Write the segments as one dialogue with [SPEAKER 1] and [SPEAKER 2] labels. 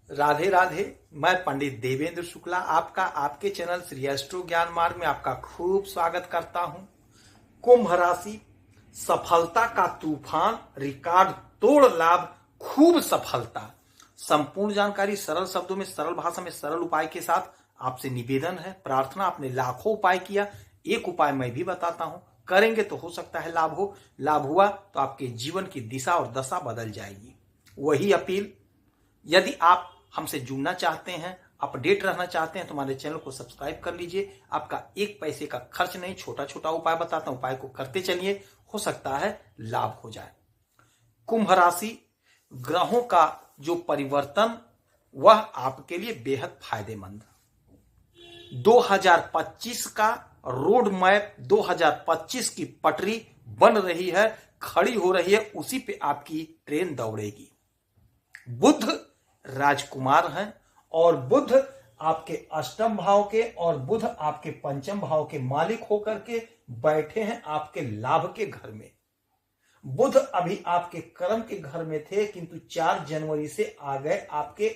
[SPEAKER 1] राधे राधे। मैं पंडित देवेंद्र शुक्ला आपका आपके चैनल श्री एस्ट्रो ज्ञान मार्ग में आपका खूब स्वागत करता हूं। कुंभ राशि, सफलता का तूफान, रिकॉर्ड तोड़ लाभ, खूब सफलता। संपूर्ण जानकारी सरल शब्दों में, सरल भाषा में, सरल उपाय के साथ आपसे निवेदन है, प्रार्थना। आपने लाखों उपाय किया, एक उपाय मैं भी बताता हूं, करेंगे तो हो सकता है लाभ हो। लाभ हुआ तो आपके जीवन की दिशा और दशा बदल जाएगी। वही अपील, यदि आप हमसे जुड़ना चाहते हैं, अपडेट रहना चाहते हैं तो हमारे चैनल को सब्सक्राइब कर लीजिए। आपका एक पैसे का खर्च नहीं, छोटा छोटा उपाय बताता हूं, उपाय को करते चलिए, हो सकता है लाभ हो जाए। कुंभ राशि, ग्रहों का जो परिवर्तन वह आपके लिए बेहद फायदेमंद। 2025 का रोड मैप, 2025 की पटरी बन रही है, खड़ी हो रही है, उसी पे आपकी ट्रेन दौड़ेगी। बुध राजकुमार हैं और बुध आपके अष्टम भाव के और बुध आपके पंचम भाव के मालिक होकर के बैठे हैं आपके लाभ के घर में। बुध अभी आपके कर्म के घर में थे, किंतु 4 जनवरी से आ गए आपके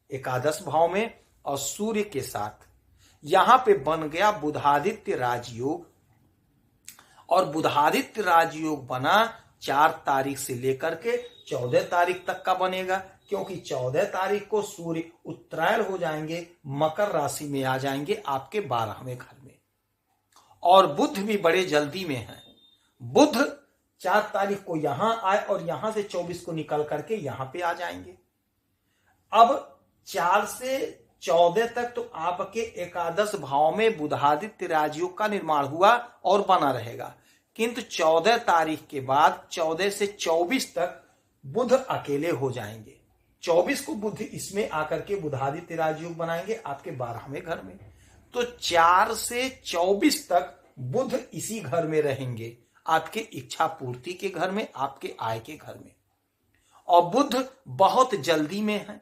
[SPEAKER 1] एकादश भाव में और सूर्य के साथ यहां पे बन गया बुधादित्य राजयोग। और बुधादित्य राजयोग बना 4 तारीख से लेकर के 14 तारीख तक का बनेगा, क्योंकि 14 तारीख को सूर्य उत्तरायण हो जाएंगे, मकर राशि में आ जाएंगे आपके 12वें घर में। और बुध भी बड़े जल्दी में है। बुध 4 तारीख को यहां आए और यहां से 24 को निकल करके यहां पे आ जाएंगे। अब 4 से 14 तक तो आपके एकादश भाव में बुधादित्य राजयोग का निर्माण हुआ और बना रहेगा, किंतु 14 तारीख के बाद 14 से 24 तक बुध अकेले हो जाएंगे। 24 को बुध इसमें आकर के बुधादित्य राजयोग बनाएंगे आपके 12वें घर में। तो 4 से 24 तक बुध इसी घर में रहेंगे, आपके इच्छा पूर्ति के घर में, आपके आय के घर में। और बुध बहुत जल्दी में है,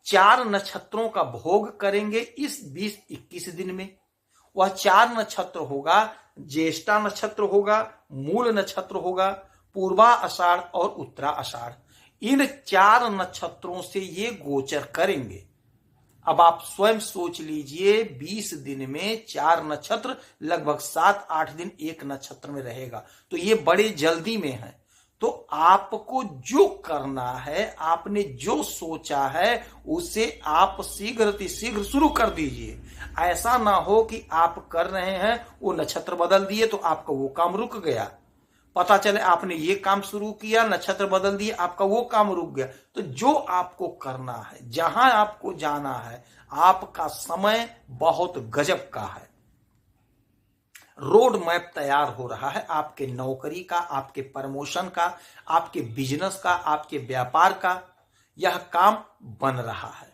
[SPEAKER 1] 4 नक्षत्रों का भोग करेंगे इस 20-21 दिन में। वह 4 नक्षत्र होगा, ज्येष्ठा नक्षत्र होगा, मूल नक्षत्र होगा, पूर्वा आषाढ़ और उत्तरा आषाढ़। इन 4 नक्षत्रों से ये गोचर करेंगे। अब आप स्वयं सोच लीजिए, 20 दिन में 4 नक्षत्र, लगभग 7-8 दिन एक नक्षत्र में रहेगा, तो ये बड़े जल्दी में है। तो आपको जो करना है, आपने जो सोचा है, उसे आप शीघ्र शुरू कर दीजिए। ऐसा ना हो कि आप कर रहे हैं, वो नक्षत्र बदल दिए तो आपका वो काम रुक गया। पता चले आपने ये काम शुरू किया, नक्षत्र बदल दिए, आपका वो काम रुक गया। तो जो आपको करना है, जहां आपको जाना है, आपका समय बहुत गजब का है। रोड मैप तैयार हो रहा है आपके नौकरी का, आपके प्रमोशन का, आपके बिजनेस का, आपके व्यापार का। यह काम बन रहा है।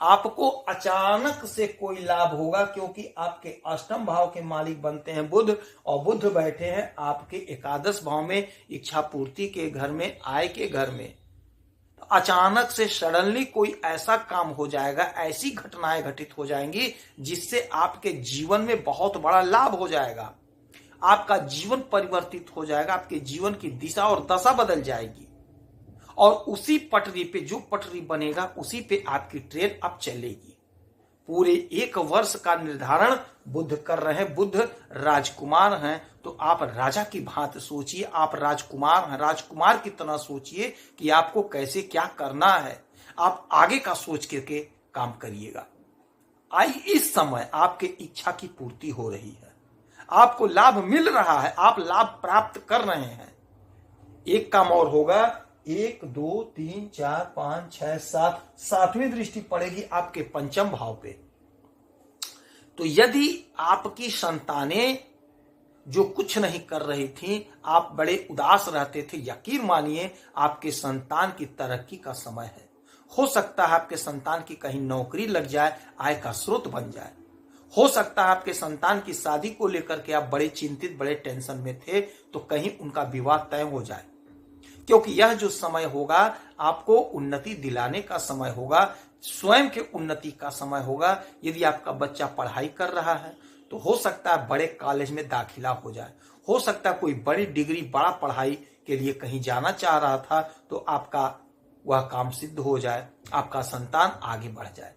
[SPEAKER 1] आपको अचानक से कोई लाभ होगा, क्योंकि आपके अष्टम भाव के मालिक बनते हैं बुध, और बुध बैठे हैं आपके एकादश भाव में, इच्छा पूर्ति के घर में, आय के घर में। तो अचानक से सडनली कोई ऐसा काम हो जाएगा, ऐसी घटनाएं घटित हो जाएंगी जिससे आपके जीवन में बहुत बड़ा लाभ हो जाएगा। आपका जीवन परिवर्तित हो जाएगा, आपके जीवन की दिशा और दशा बदल जाएगी। और उसी पटरी पे, जो पटरी बनेगा उसी पे आपकी ट्रेन अब चलेगी। पूरे 1 वर्ष का निर्धारण बुध कर रहे हैं। बुध राजकुमार हैं, तो आप राजा की भांति सोचिए, आप राजकुमार हैं, राजकुमार की तरह सोचिए कि आपको कैसे क्या करना है। आप आगे का सोच करके काम करिएगा। इस समय आपके इच्छा की पूर्ति हो रही है, आपको लाभ मिल रहा है, आप लाभ प्राप्त कर रहे हैं। एक काम और होगा, 1 2 3 4 5 6 7, 7वीं दृष्टि पड़ेगी आपके पंचम भाव पे। तो यदि आपकी संतानें जो कुछ नहीं कर रही थी, आप बड़े उदास रहते थे, यकीन मानिए आपके संतान की तरक्की का समय है। हो सकता है आपके संतान की कहीं नौकरी लग जाए, आय का स्रोत बन जाए। हो सकता है आपके संतान की शादी को लेकर के आप बड़े चिंतित, बड़े टेंशन में थे, तो कहीं उनका विवाह तय हो जाए। क्योंकि यह जो समय होगा, आपको उन्नति दिलाने का समय होगा, स्वयं के उन्नति का समय होगा। यदि आपका बच्चा पढ़ाई कर रहा है तो हो सकता है बड़े कॉलेज में दाखिला हो जाए, हो सकता है कोई बड़ी डिग्री, बड़ा पढ़ाई के लिए कहीं जाना चाह रहा था तो आपका वह काम सिद्ध हो जाए, आपका संतान आगे बढ़ जाए।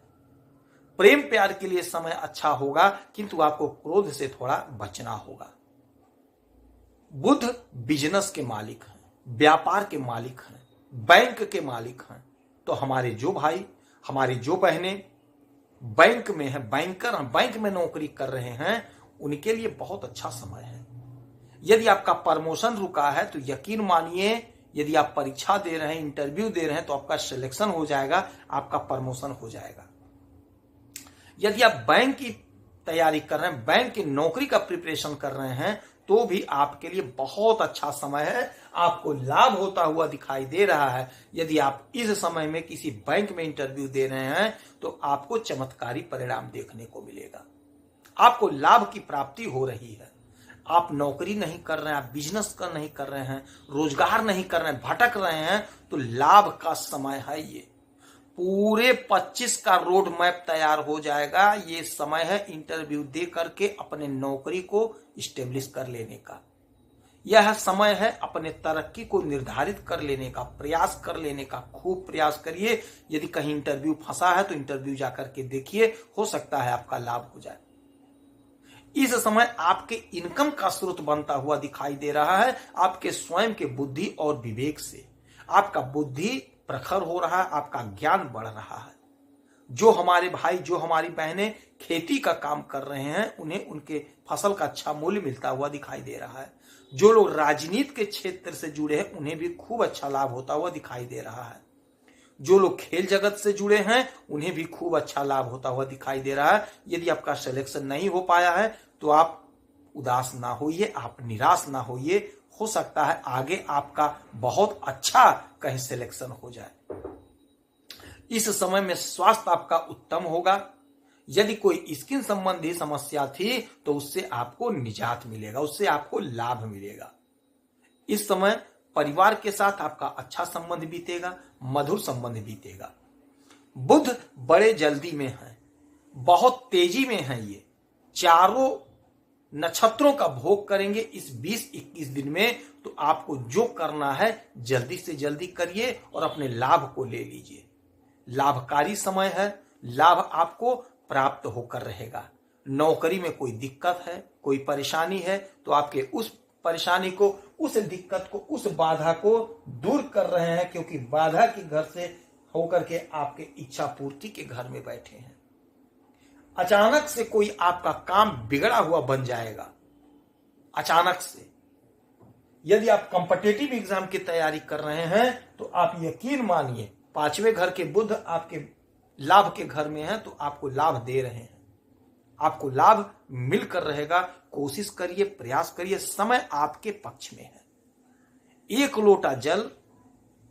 [SPEAKER 1] प्रेम प्यार के लिए समय अच्छा होगा, किंतु आपको क्रोध से थोड़ा बचना होगा। बुध बिजनेस के मालिक हैं, व्यापार के मालिक हैं, बैंक के मालिक हैं। तो हमारे जो भाई, हमारी जो बहनें बैंक में है, बैंकर हैं, बैंक में नौकरी कर रहे हैं, उनके लिए बहुत अच्छा समय है। यदि आपका प्रमोशन रुका है तो यकीन मानिए, यदि आप परीक्षा दे रहे हैं, इंटरव्यू दे रहे हैं, तो आपका सिलेक्शन हो जाएगा, आपका प्रमोशन हो जाएगा। यदि आप बैंक की तैयारी कर रहे हैं, बैंक की नौकरी का प्रिपरेशन कर रहे हैं, तो भी आपके लिए बहुत अच्छा समय है, आपको लाभ होता हुआ दिखाई दे रहा है। यदि आप इस समय में किसी बैंक में इंटरव्यू दे रहे हैं तो आपको चमत्कारी परिणाम देखने को मिलेगा, आपको लाभ की प्राप्ति हो रही है। आप नौकरी नहीं कर रहे हैं, आप बिजनेस नहीं कर रहे हैं, रोजगार नहीं कर रहे हैं, भटक रहे हैं, तो लाभ का समय है। ये पूरे 25 का रोड मैप तैयार हो जाएगा। ये समय है इंटरव्यू दे करके अपने नौकरी को स्टेब्लिश कर लेने का। यह समय है अपने तरक्की को निर्धारित कर लेने का, प्रयास कर लेने का। खूब प्रयास करिए। यदि कहीं इंटरव्यू फंसा है तो इंटरव्यू जाकर के देखिए, हो सकता है आपका लाभ हो जाए। इस समय आपके इनकम का स्रोत बनता हुआ दिखाई दे रहा है, आपके स्वयं के बुद्धि और विवेक से। आपका बुद्धि प्रखर हो रहा है, आपका ज्ञान बढ़ रहा है। जो हमारे भाई, जो हमारी बहनें खेती का काम कर रहे हैं, उन्हें उनके फसल का अच्छा मूल्य मिलता हुआ दिखाई दे रहा है। जो लोग राजनीति के क्षेत्र से जुड़े हैं, उन्हें भी खूब अच्छा लाभ होता हुआ दिखाई दे रहा है। जो लोग खेल जगत से जुड़े हैं, उन्हें भी खूब अच्छा लाभ होता हुआ दिखाई दे रहा है। यदि आपका सिलेक्शन नहीं हो पाया है तो आप उदास ना होइए, आप निराश ना होइए। हो सकता है आगे आपका बहुत अच्छा कहीं सिलेक्शन हो जाए। इस समय में स्वास्थ्य आपका उत्तम होगा। यदि कोई स्किन संबंधी समस्या थी तो उससे आपको निजात मिलेगा, उससे आपको लाभ मिलेगा। इस समय परिवार के साथ आपका अच्छा संबंध बीतेगा, मधुर संबंध बीतेगा। बुध बड़े जल्दी में है, बहुत तेजी में है। ये चारों नक्षत्रों का भोग करेंगे इस 20-21 दिन में। तो आपको जो करना है जल्दी से जल्दी करिए और अपने लाभ को ले लीजिए। लाभकारी समय है, लाभ आपको प्राप्त होकर रहेगा। नौकरी में कोई दिक्कत है, कोई परेशानी है, तो आपके उस परेशानी को, उस दिक्कत को, उस बाधा को दूर कर रहे हैं, क्योंकि बाधा के घर से होकर के आपके इच्छा पूर्ति के घर में बैठे हैं। अचानक से कोई आपका काम बिगड़ा हुआ बन जाएगा, अचानक से। यदि आप कॉम्पिटिटिव एग्जाम की तैयारी कर रहे हैं तो आप यकीन मानिए, 5वें घर के बुध आपके लाभ के घर में है, तो आपको लाभ दे रहे हैं, आपको लाभ मिलकर रहेगा। कोशिश करिए, प्रयास करिए, समय आपके पक्ष में है। 1 लोटा जल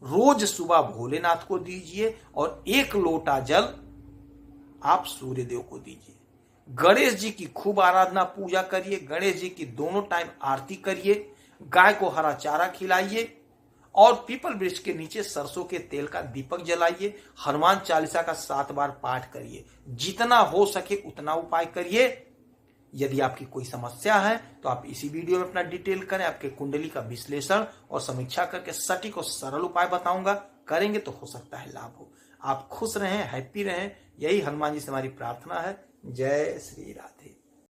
[SPEAKER 1] रोज सुबह भोलेनाथ को दीजिए और 1 लोटा जल आप सूर्यदेव को दीजिए। गणेश जी की खूब आराधना पूजा करिए, गणेश जी की दोनों टाइम आरती करिए, गाय को हरा चारा खिलाइए और पीपल वृक्ष के नीचे सरसों के तेल का दीपक जलाइए। हनुमान चालीसा का 7 बार पाठ करिए। जितना हो सके उतना उपाय करिए। यदि आपकी कोई समस्या है तो आप इसी वीडियो में अपना डिटेल करें, आपके कुंडली का विश्लेषण और समीक्षा करके सटीक और सरल उपाय बताऊंगा। करेंगे तो हो सकता है लाभ हो। आप खुश रहें, हैप्पी रहें, यही हनुमान जी से हमारी प्रार्थना है। जय श्री राधे।